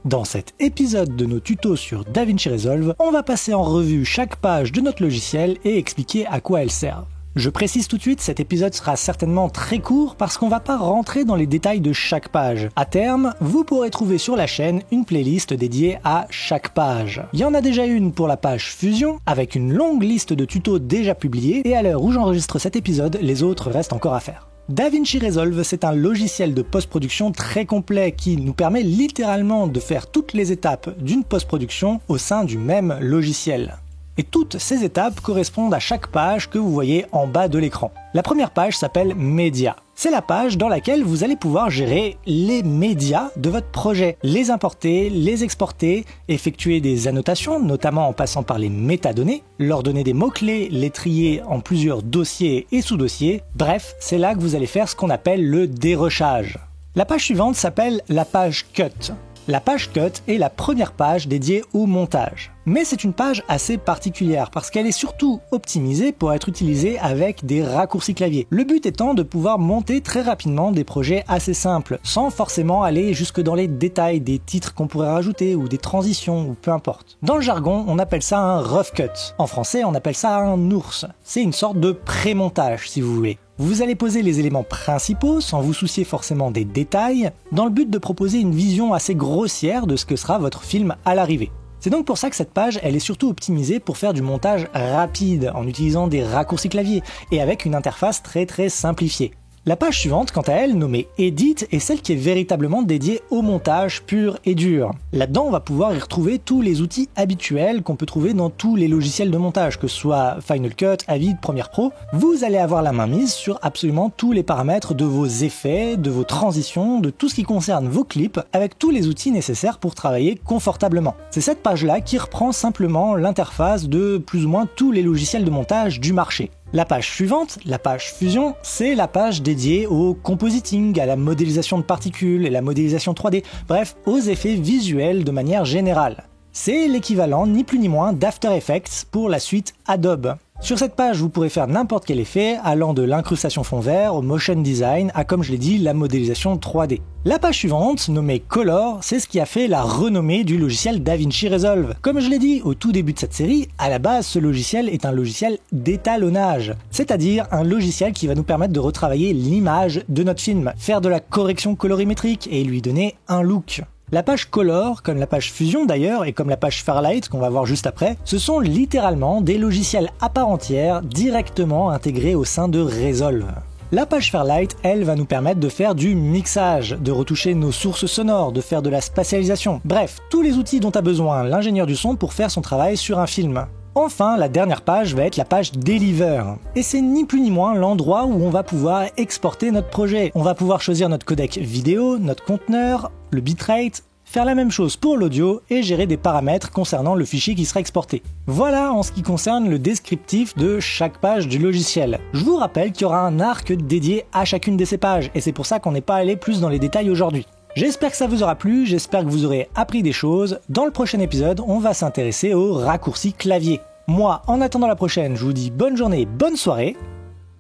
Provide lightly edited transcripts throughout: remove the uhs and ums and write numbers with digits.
Dans cet épisode de nos tutos sur DaVinci Resolve, on va passer en revue chaque page de notre logiciel et expliquer à quoi elles servent. Je précise tout de suite, cet épisode sera certainement très court parce qu'on va pas rentrer dans les détails de chaque page. À terme, vous pourrez trouver sur la chaîne une playlist dédiée à chaque page. Il y en a déjà une pour la page Fusion, avec une longue liste de tutos déjà publiés, et à l'heure où j'enregistre cet épisode, les autres restent encore à faire. DaVinci Resolve, c'est un logiciel de post-production très complet qui nous permet littéralement de faire toutes les étapes d'une post-production au sein du même logiciel. Et toutes ces étapes correspondent à chaque page que vous voyez en bas de l'écran. La première page s'appelle Médias. C'est la page dans laquelle vous allez pouvoir gérer les médias de votre projet, les importer, les exporter, effectuer des annotations, notamment en passant par les métadonnées, leur donner des mots-clés, les trier en plusieurs dossiers et sous-dossiers. Bref, c'est là que vous allez faire ce qu'on appelle le dérochage. La page suivante s'appelle la page Cut. La page Cut est la première page dédiée au montage. Mais c'est une page assez particulière parce qu'elle est surtout optimisée pour être utilisée avec des raccourcis clavier. Le but étant de pouvoir monter très rapidement des projets assez simples, sans forcément aller jusque dans les détails des titres qu'on pourrait rajouter ou des transitions ou peu importe. Dans le jargon, on appelle ça un rough cut. En français, on appelle ça un ours. C'est une sorte de pré-montage si vous voulez. Vous allez poser les éléments principaux sans vous soucier forcément des détails, dans le but de proposer une vision assez grossière de ce que sera votre film à l'arrivée. C'est donc pour ça que cette page, elle est surtout optimisée pour faire du montage rapide, en utilisant des raccourcis clavier, et avec une interface très simplifiée. La page suivante, quant à elle, nommée Edit, est celle qui est véritablement dédiée au montage pur et dur. Là-dedans, on va pouvoir y retrouver tous les outils habituels qu'on peut trouver dans tous les logiciels de montage, que ce soit Final Cut, Avid, Premiere Pro. Vous allez avoir la main mise sur absolument tous les paramètres de vos effets, de vos transitions, de tout ce qui concerne vos clips, avec tous les outils nécessaires pour travailler confortablement. C'est cette page-là qui reprend simplement l'interface de plus ou moins tous les logiciels de montage du marché. La page suivante, la page Fusion, c'est la page dédiée au compositing, à la modélisation de particules et la modélisation 3D, bref, aux effets visuels de manière générale. C'est l'équivalent ni plus ni moins d'After Effects pour la suite Adobe. Sur cette page, vous pourrez faire n'importe quel effet, allant de l'incrustation fond vert au motion design à, comme je l'ai dit, la modélisation 3D. La page suivante, nommée Color, c'est ce qui a fait la renommée du logiciel DaVinci Resolve. Comme je l'ai dit au tout début de cette série, à la base, ce logiciel est un logiciel d'étalonnage, c'est-à-dire un logiciel qui va nous permettre de retravailler l'image de notre film, faire de la correction colorimétrique et lui donner un look. La page Color, comme la page Fusion d'ailleurs, et comme la page Fairlight qu'on va voir juste après, ce sont littéralement des logiciels à part entière directement intégrés au sein de Resolve. La page Fairlight, elle, va nous permettre de faire du mixage, de retoucher nos sources sonores, de faire de la spatialisation, bref, tous les outils dont a besoin l'ingénieur du son pour faire son travail sur un film. Enfin, la dernière page va être la page Deliver. Et c'est ni plus ni moins l'endroit où on va pouvoir exporter notre projet. On va pouvoir choisir notre codec vidéo, notre conteneur, le bitrate, faire la même chose pour l'audio et gérer des paramètres concernant le fichier qui sera exporté. Voilà en ce qui concerne le descriptif de chaque page du logiciel. Je vous rappelle qu'il y aura un arc dédié à chacune de ces pages et c'est pour ça qu'on n'est pas allé plus dans les détails aujourd'hui. J'espère que ça vous aura plu, j'espère que vous aurez appris des choses. Dans le prochain épisode, on va s'intéresser aux raccourcis clavier. Moi, en attendant la prochaine, je vous dis bonne journée, bonne soirée.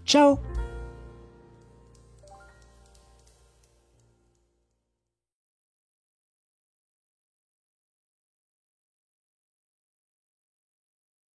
Ciao!